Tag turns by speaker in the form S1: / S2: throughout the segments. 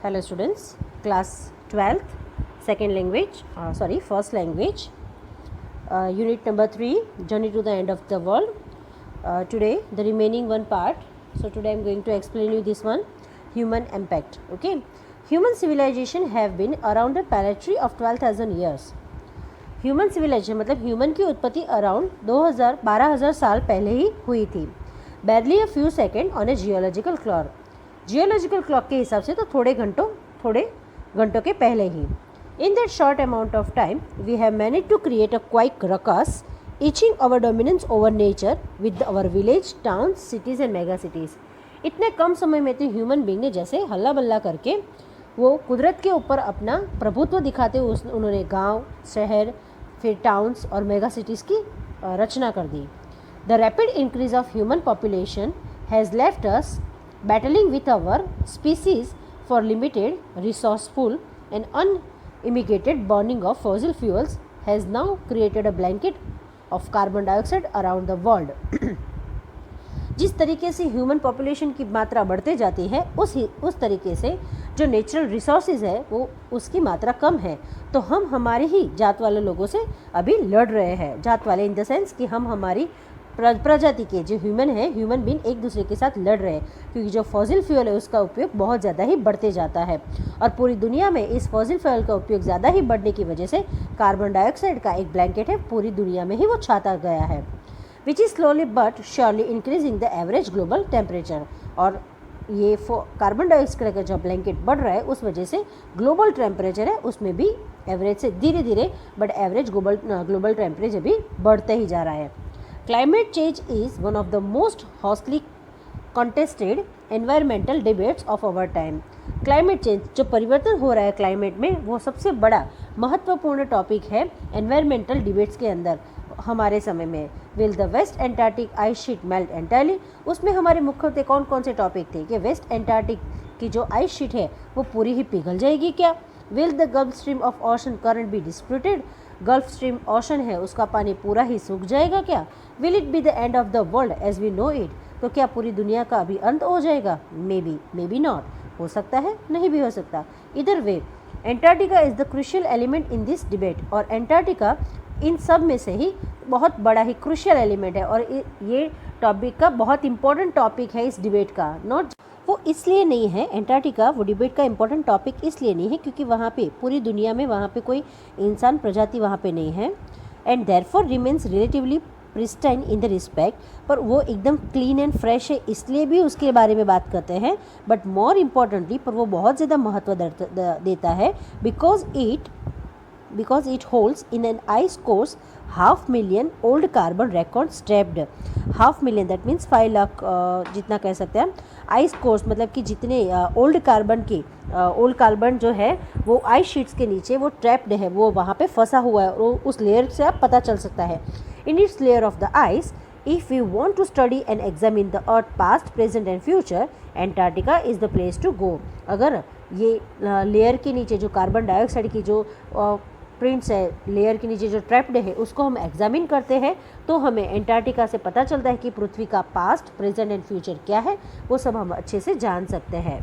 S1: Hello students, class 12th, first language, unit number 3, journey to the end of the world. Today the remaining one part. So today I am going to explain you this one, human impact. Okay, human civilization have been around a planetary of 12,000 years. Human civilization मतलब human की उत्पत्ति around 12,000 साल पहले ही हुई थी. Barely a few second on a geological clock के हिसाब से तो थोड़े घंटों के पहले ही. In that short amount of time we have manage to create a quite ruckus etching our dominance over nature with our village, towns, cities and mega cities. इतने कम समय में तो ह्यूमन बींग ने जैसे हल्ला बल्ला करके वो कुदरत के ऊपर अपना प्रभुत्व दिखाते हुए उन्होंने गांव, शहर, फिर टाउन्स और मेगा सिटीज़ की रचना कर दी. The rapid increase of human population has left us battling with our species for limited, resourceful and unmitigated burning of fossil fuels has now created a blanket of carbon dioxide around the world. जिस तरीके से human population की मात्रा बढ़ते जाती है उस तरीके से जो नेचुरल रिसोर्सेज है वो उसकी मात्रा कम है. तो हम हमारे ही जात वाले लोगों से अभी लड़ रहे हैं. जात वाले इन द सेंस कि हम हमारी प्रजाति के जो ह्यूमन बीइंग एक दूसरे के साथ लड़ रहे हैं, क्योंकि जो फॉसिल फ्यूल है उसका उपयोग बहुत ज़्यादा ही बढ़ते जाता है और पूरी दुनिया में इस फॉसिल फ्यूल का उपयोग ज़्यादा ही बढ़ने की वजह से कार्बन डाइऑक्साइड का एक ब्लैंकेट है पूरी दुनिया में ही वो छाता गया है, which is slowly but surely increasing the average global temperature. और ये कार्बन डाइऑक्साइड का जो ब्लैंकेट बढ़ रहा है उस वजह से ग्लोबल टेम्परेचर है उसमें भी एवरेज से धीरे धीरे बट एवरेज ग्लोबल टेम्परेचर भी बढ़ते ही जा रहा है. Climate change is one of the most hotly contested environmental debates of our time. Climate change जो परिवर्तन हो रहा है क्लाइमेट में वो सबसे बड़ा महत्वपूर्ण टॉपिक है एनवायरमेंटल डिबेट्स के अंदर हमारे समय में. Will the west Antarctic ice sheet melt entirely. उसमें हमारे मुख्यतः कौन कौन से टॉपिक थे कि वेस्ट एंटार्क्टिक की जो आइस शीट है वो पूरी ही पिघल जाएगी क्या. Will the Gulf Stream of ocean current be disputed. Gulf Stream ocean है उसका पानी पूरा ही सूख जाएगा क्या. Will it be the end of the world as we know it. तो क्या पूरी दुनिया का अभी अंत हो जाएगा. Maybe not. हो सकता है, नहीं भी हो सकता. Either way Antarctica is the crucial element in this debate. और एंटार्क्टिका इन सब में से ही बहुत बड़ा ही क्रूशियल एलिमेंट है और ये टॉपिक का बहुत इंपॉर्टेंट टॉपिक है इस डिबेट का. नॉट वो इसलिए नहीं है एंटार्क्टिका, वो डिबेट का इंपॉर्टेंट टॉपिक इसलिए नहीं है क्योंकि वहाँ पे पूरी दुनिया में वहाँ पे कोई इंसान प्रजाति वहाँ पे नहीं है and therefore remains relatively pristine in the respect. पर वो एकदम क्लीन एंड फ्रेश है इसलिए भी उसके बारे में बात करते हैं. बट मोर इम्पॉर्टेंटली पर वो बहुत ज़्यादा महत्व देता है because it holds in an ice cores 500,000 old carbon records trapped. 500,000 that means 5 lakh जितना कह सकते हैं आइस कोर्स मतलब कि जितने ओल्ड कार्बन जो है वो आइस शीट्स के नीचे वो ट्रैप्ड है, वो वहाँ पे फंसा हुआ है और उस लेयर से आप पता चल सकता है. In its layer of the ice if we want to study and examine the earth past, present and future, Antarctica is the place to go. अगर ये लेयर के नीचे जो कार्बन डाइऑक्साइड की जो प्रिंट्स है लेयर के नीचे जो ट्रैप्ड है उसको हम एग्जामिन करते हैं तो हमें एंटार्क्टिका से पता चलता है कि पृथ्वी का पास्ट, प्रेजेंट एंड फ्यूचर क्या है, वो सब हम अच्छे से जान सकते हैं.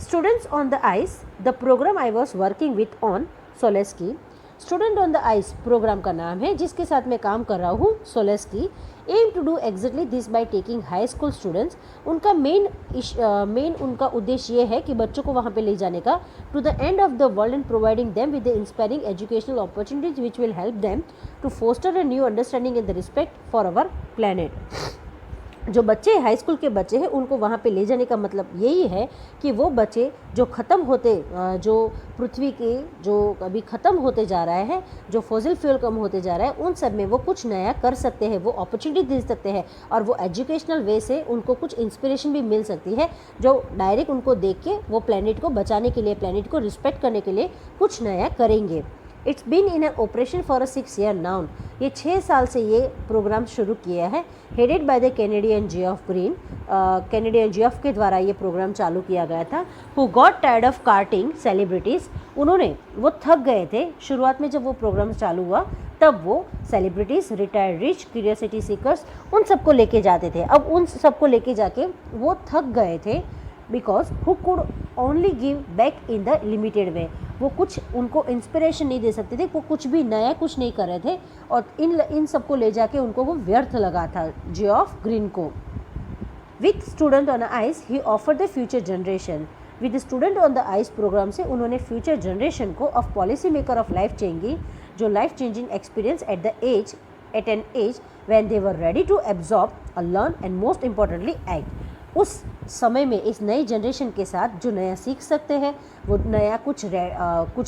S1: Students on the ice, the program I was working with on Soleski. Student on the ice program का नाम है जिसके साथ मैं काम कर रहा हूँ Soleski. Aim to do exactly this by taking high school students. उनका मेन उनका उद्देश्य ये है कि बच्चों को वहाँ पे ले जाने का to the end of the world and providing them with the inspiring educational opportunities which will help them to foster a new understanding and the respect for our planet. जो बच्चे हाई स्कूल के बच्चे हैं उनको वहाँ पे ले जाने का मतलब यही है कि वो बच्चे जो जो पृथ्वी के जो अभी ख़त्म होते जा रहा है, जो फॉसिल फ्यूल कम होते जा रहा है, उन सब में वो कुछ नया कर सकते हैं, वो अपॉर्चुनिटी दे सकते हैं और वो एजुकेशनल वे से उनको कुछ इंस्पिरेशन भी मिल सकती है जो डायरेक्ट उनको देख के वो प्लैनेट को बचाने के लिए, प्लैनेट को रिस्पेक्ट करने के लिए कुछ नया करेंगे. It's been in an operation for a 6 year now. ये 6 साल से ये प्रोग्राम शुरू किया है. Headed by the Canadian Geoff Green. Canadian Geoff के द्वारा ये प्रोग्राम चालू किया गया था. Who got tired of carting celebrities. वो थक गए थे शुरुआत में जब वो प्रोग्राम चालू हुआ तब वो celebrities, retired rich, curiosity seekers उन सबको लेके जाते थे. अब उन सबको लेके जाके वो थक गए थे because who could only give back in the limited way. वो कुछ उनको इंस्पिरेशन नहीं दे सकते थे, वो कुछ भी नया कुछ नहीं कर रहे थे और इन सबको ले जाके उनको वो व्यर्थ लगा था जियोफ ग्रीन को। With student on ice he offer the future generation. With student on the ice program से उन्होंने फ्यूचर जनरेशन को of policy maker of life changing, जो life changing experience at an age when they were ready to absorb learn and most importantly act. उस समय में इस नई generation के साथ जो नया सीख सकते हैं, वो नया कुछ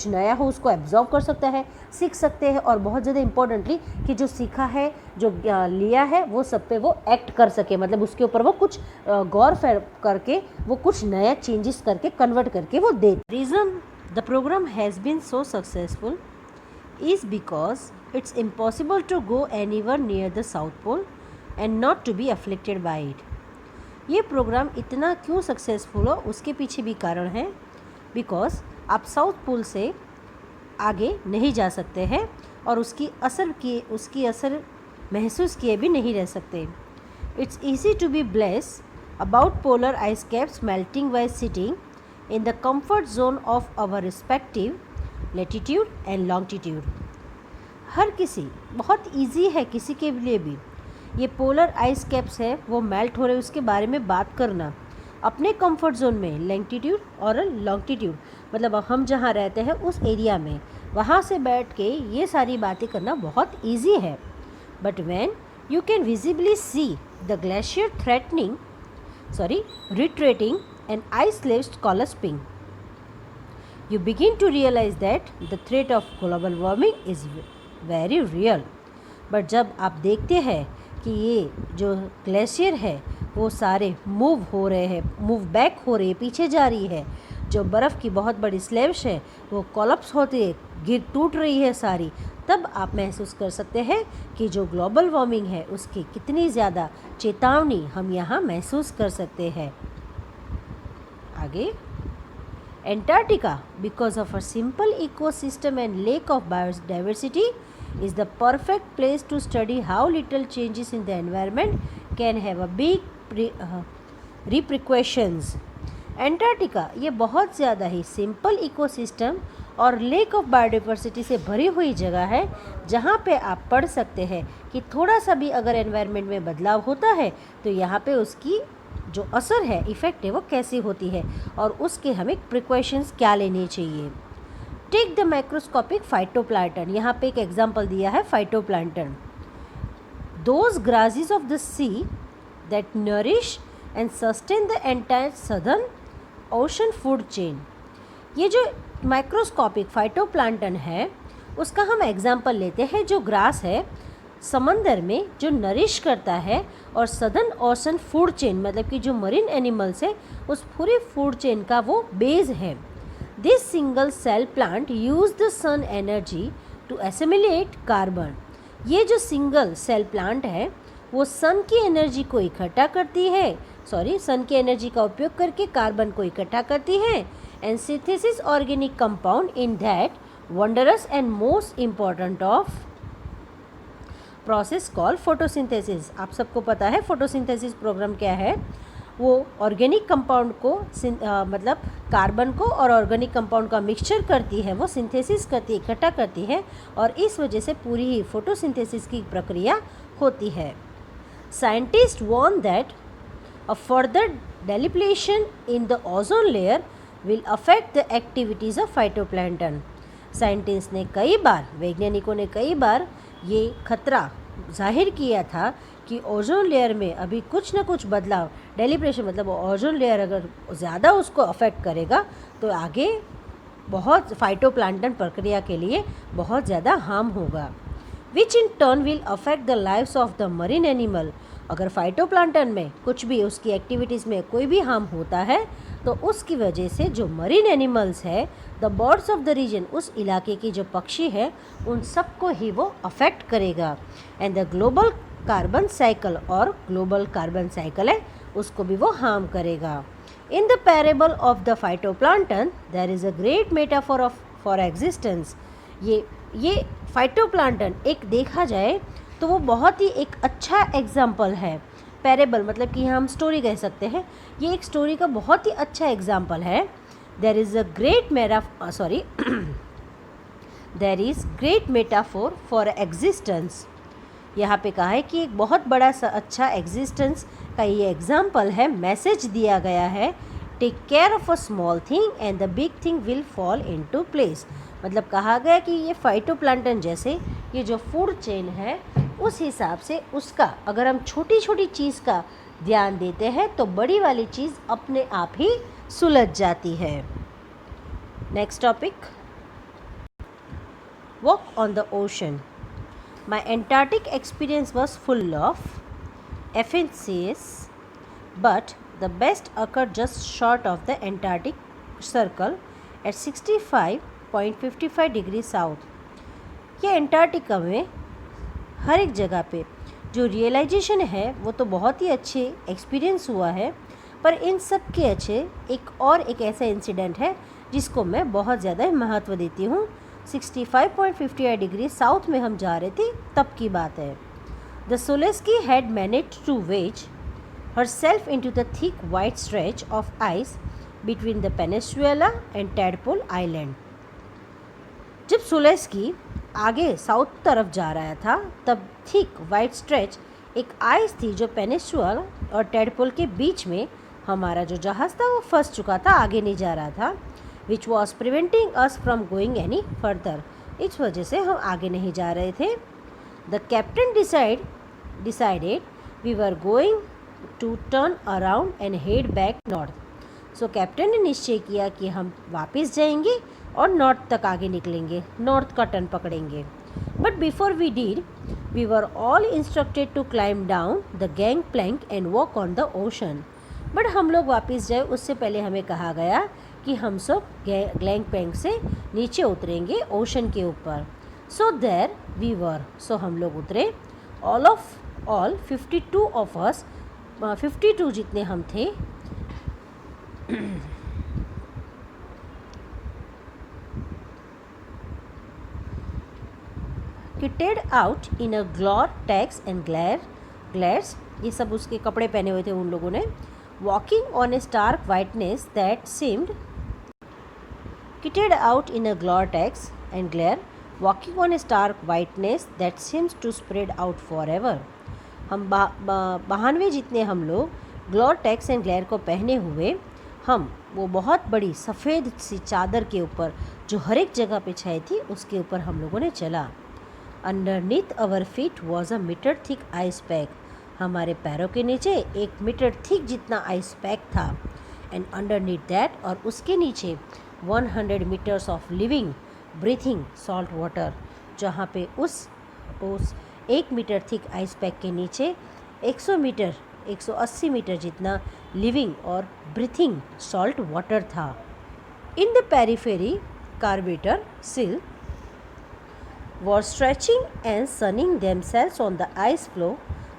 S1: नया हो उसको एब्जॉर्ब कर सकता है, सीख सकते हैं और बहुत ज़्यादा इम्पोर्टेंटली कि जो सीखा है, जो लिया है, वो सब पे वो एक्ट कर सके, मतलब उसके ऊपर वो कुछ गौर करके वो कुछ नया चेंजेस करके कन्वर्ट करके वो दे। Reason the program has been so successful is because it's impossible to go anywhere near the South Pole and not to be afflicted by it। ये प्रोग्राम इतना क्यों सक्सेसफुल हो उसके पीछे भी कारण है, बिकॉज आप साउथ पोल से आगे नहीं जा सकते हैं और उसकी असर महसूस किए भी नहीं रह सकते। It's easy to be blasé about polar ice caps melting by sitting in the comfort zone of our respective latitude and longitude. हर किसी बहुत इजी है किसी के लिए भी ये पोलर आइस कैप्स है वो मेल्ट हो रहे उसके बारे में बात करना अपने कंफर्ट जोन में, लैंगिट्यूड और लॉन्गिट्यूड मतलब हम जहाँ रहते हैं उस एरिया में, वहाँ से बैठ के ये सारी बातें करना बहुत इजी है। But when you can visibly see the glacier retreating and ice shelves collapsing, you begin to realize that the threat of global warming is very real। But जब आप देखते हैं कि ये जो ग्लेशियर है वो सारे मूव बैक हो रहे हैं, पीछे जा रही है, जो बर्फ़ की बहुत बड़ी स्लैब्स है वो कोलैप्स होती है, टूट रही है सारी, तब आप महसूस कर सकते हैं कि जो ग्लोबल वार्मिंग है उसकी कितनी ज़्यादा चेतावनी हम यहाँ महसूस कर सकते हैं। आगे Antarctica, because of a simple ecosystem and lack of biodiversity, is the perfect place to study how little changes in the environment can have a big repercussions। Antarctica ये बहुत ज़्यादा ही सिंपल इकोसिस्टम और लेक ऑफ बायोडाइवर्सिटी से भरी हुई जगह है, जहाँ पे आप पढ़ सकते हैं कि थोड़ा सा भी अगर एनवायरनमेंट में बदलाव होता है तो यहाँ पे उसकी जो असर है, इफ़ेक्ट है, वो कैसी होती है और उसके हमें प्रिकॉशंस क्या लेने चाहिए। टेक द माइक्रोस्कोपिक फाइटोप्लैंटन, यहाँ पे एक एग्जांपल दिया है phytoplankton. Those grasses of the see that nourish and sustain the entire southern ocean food chain. ये जो माइक्रोस्कोपिक फाइटोप्लैंटन है उसका हम एग्जांपल लेते हैं, जो ग्रास है समंदर में जो नरिश करता है और सदर्न ओशन फूड चेन मतलब कि जो मरीन एनिमल्स है उस पूरी फूड चेन का वो बेस है। This single cell plant use the sun energy to assimilate carbon. ये जो सिंगल सेल प्लांट है वो सन की एनर्जी को इकट्ठा करती है, सन की एनर्जी का उपयोग करके कार्बन को इकट्ठा करती है and synthesis organic compound in that wondrous and most important of process call photosynthesis. आप सबको पता है फोटोसिंथेसिस प्रोग्राम क्या है। वो ऑर्गेनिक कंपाउंड को मतलब कार्बन को और ऑर्गेनिक कंपाउंड का मिक्सचर करती है, वो सिंथेसिस करती है, इकट्ठा करती है और इस वजह से पूरी ही फोटोसिंथेसिस की प्रक्रिया होती है। Scientist warn that a further depletion in the ozone layer will affect the activities of phytoplankton. Scientist ने कई बार, वैज्ञानिकों ने कई बार ये खतरा जाहिर किया था कि ओजोन लेयर में अभी कुछ ना कुछ बदलाव, डेलिब्रेशन मतलब ओजोन लेयर अगर ज़्यादा उसको अफेक्ट करेगा तो आगे बहुत फाइटोप्लैंटन प्रक्रिया के लिए बहुत ज़्यादा हार्म होगा, which in turn will affect the lives of the marine animal. अगर फाइटोप्लैंटन में कुछ भी उसकी एक्टिविटीज़ में कोई भी हार्म होता है तो उसकी वजह से जो मरीन एनिमल्स है, the birds of the region, उस इलाके की जो पक्षी है उन सबको ही वो अफेक्ट करेगा। And the global carbon cycle, और ग्लोबल कार्बन साइकिल है उसको भी वो हार्म करेगा। In the parable of the phytoplankton there is a great metaphor of for existence. ये फाइटोप्लैंटन एक देखा जाए तो वो बहुत ही एक अच्छा एग्जाम्पल है। पैरेबल मतलब कि हम स्टोरी कह सकते हैं, ये एक स्टोरी का बहुत ही अच्छा एग्जाम्पल है there is a great there is great metaphor for existence. यहाँ पे कहा है कि एक बहुत बड़ा सा अच्छा एग्जिस्टेंस का ये एग्जाम्पल है, मैसेज दिया गया है, take care of a small thing and the big thing will fall into place. मतलब कहा गया कि ये फाइटोप्लैंक्टन जैसे ये जो फूड चेन है उस हिसाब से उसका अगर हम छोटी छोटी चीज़ का ध्यान देते हैं तो बड़ी वाली चीज़ अपने आप ही सुलझ जाती है। Next topic, walk on the ocean. My Antarctic experience was full of FNCS, but the best occurred just short of the Antarctic Circle at 65.55 degrees south. ये एंटार्क्टिका में हर एक जगह पे जो रियलाइजेशन है वो तो बहुत ही अच्छे एक्सपीरियंस हुआ है, पर इन सब के अच्छे एक ऐसा इंसिडेंट है जिसको मैं बहुत ज़्यादा महत्व देती हूँ। 65.58 डिग्री साउथ में हम जा रहे थे तब की बात है। The Soleski had managed to wedge herself into the thick white stretch of ice between the peninsula and Tadpole Island. जब सोलेस्की आगे साउथ तरफ जा रहा था तब थिक वाइट स्ट्रेच एक आइस थी जो पेनिनसुला और टैडपोल के बीच में हमारा जो जहाज़ था वो फंस चुका था, आगे नहीं जा रहा था, which was preventing us from going any further. इस वजह से हम आगे नहीं जा रहे थे। The captain decided we were going to turn around and head back north. So captain ने निश्चय किया कि हम वापस जाएंगे और नॉर्थ तक आगे निकलेंगे, नॉर्थ का टर्न पकड़ेंगे। But before we did, we were all instructed to climb down the gangplank and walk on the ocean. But हम लोग वापस जाए उससे पहले हमें कहा गया कि हम सब गैंगप्लैंक से नीचे उतरेंगे ओशन के ऊपर। सो देयर वी वर, सो हम लोग उतरे। ऑल 52 ऑफ अस, 52 जितने हम थे, kitted out in a Gore-Tex and glares, ये सब उसके कपड़े पहने हुए थे उन लोगों ने। Walking on a stark whiteness that seemed kitted out in a Gore-Tex and glare, walking on a stark whiteness that seems to spread out forever. हम 92 जितने हम लोग ग्लोरटेक्स एंड ग्लेयर को पहने हुए हम वो बहुत बड़ी सफ़ेद सी चादर के ऊपर जो हर एक जगह पे छाई थी उसके ऊपर हम लोगों ने चला। Underneath our feet was a metre thick ice pack, हमारे पैरों के नीचे 1 मीटर थिक जितना आइस पैक था। एंड अंडरनीथ दैट, और उसके नीचे 100 metres of living breathing salt water, जहाँ पे उस 1 मीटर थिक आइस पैक के नीचे 180 मीटर जितना लिविंग और ब्रीथिंग सॉल्ट वाटर था। इन द पेरिफेरी कार्बेटर सिल were stretching and sunning themselves on the ice floe,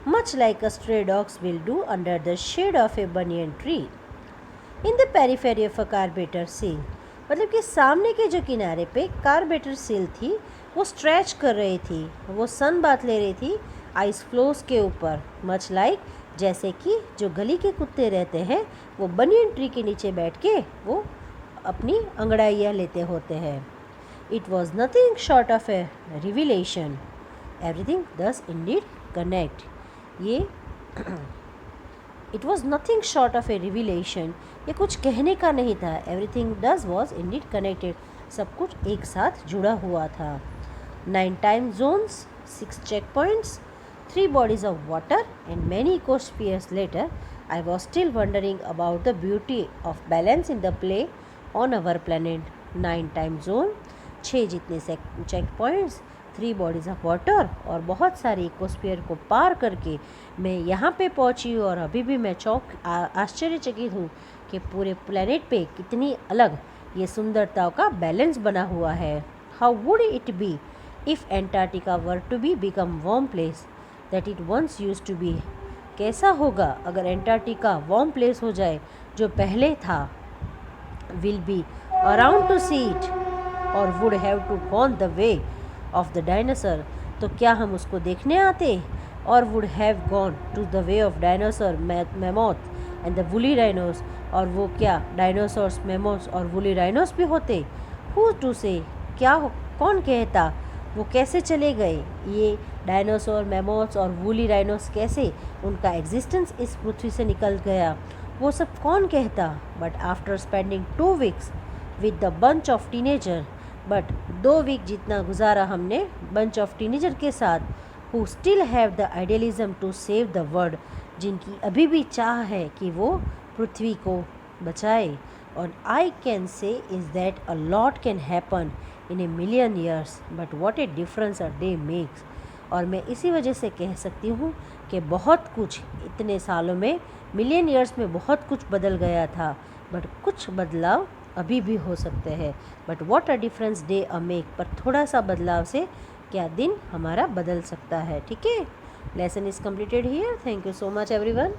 S1: much like a stray dogs will do under the shade of a banyan tree. In the periphery of a carburetor seal, मतलब कि सामने के जो किनारे पे carburettor seal थी वो stretch कर रही थी, वो सन बात ले रही थी आइस फ्लोस के ऊपर, मच लाइक जैसे कि जो गली के कुत्ते रहते हैं वो बनियन ट्री के नीचे बैठ के वो अपनी अंगड़ाइयाँ लेते होते हैं। It was nothing short of a revelation. Everything does indeed connect. ये It was nothing short of a revelation. ये कुछ कहने का नहीं था। Everything does was indeed connected. सब कुछ एक साथ जुड़ा हुआ था। 9 time zones, 6 checkpoints, 3 bodies of water, and many ecospheres later, I was still wondering about the beauty of balance in the play on our planet. 9 time zone, 6 जितने check points, 3 bodies of water और बहुत सारे ecosphere को पार करके मैं यहाँ पे पहुँची हूँ और अभी भी मैं आश्चर्यचकित हूँ कि पूरे प्लेनेट पे कितनी अलग ये सुंदरताओं का बैलेंस बना हुआ है। How would it be if Antarctica were to be become warm place that it once use to be, कैसा होगा अगर एंटार्क्टिका वार्म प्लेस हो जाए जो पहले था। Will be around to see it or would have to gone the way of the dinosaur, तो क्या हम उसको देखने आते, or would have gone to the way of dinosaur mammoth, and the woolly rhinos, और वो क्या डायनासोर्स, मेमोस और वुली राइनोस भी होते? हु टू से, कौन कहता? वो कैसे चले गए? ये डायनासोर, मेमोस और वुली राइनोस कैसे उनका एग्जिस्टेंस इस पृथ्वी से निकल गया, वो सब कौन कहता? But after spending 2 weeks with the bunch of teenager, but 2 week जितना गुजारा हमने बंच ऑफ टीनेजर के साथ, who still have the idealism to save the world, जिनकी अभी भी चाह है कि वो पृथ्वी को बचाए। और I can say is that a lot can happen in a million years, but what A difference a day makes. और मैं इसी वजह से कह सकती हूँ कि बहुत कुछ इतने सालों में, मिलियन ईयर्स में बहुत कुछ बदल गया था, बट कुछ बदलाव अभी भी हो सकते हैं। But what a difference day a make, पर थोड़ा सा बदलाव से क्या दिन हमारा बदल सकता है। ठीक है, lesson is completed here. Thank you so much everyone.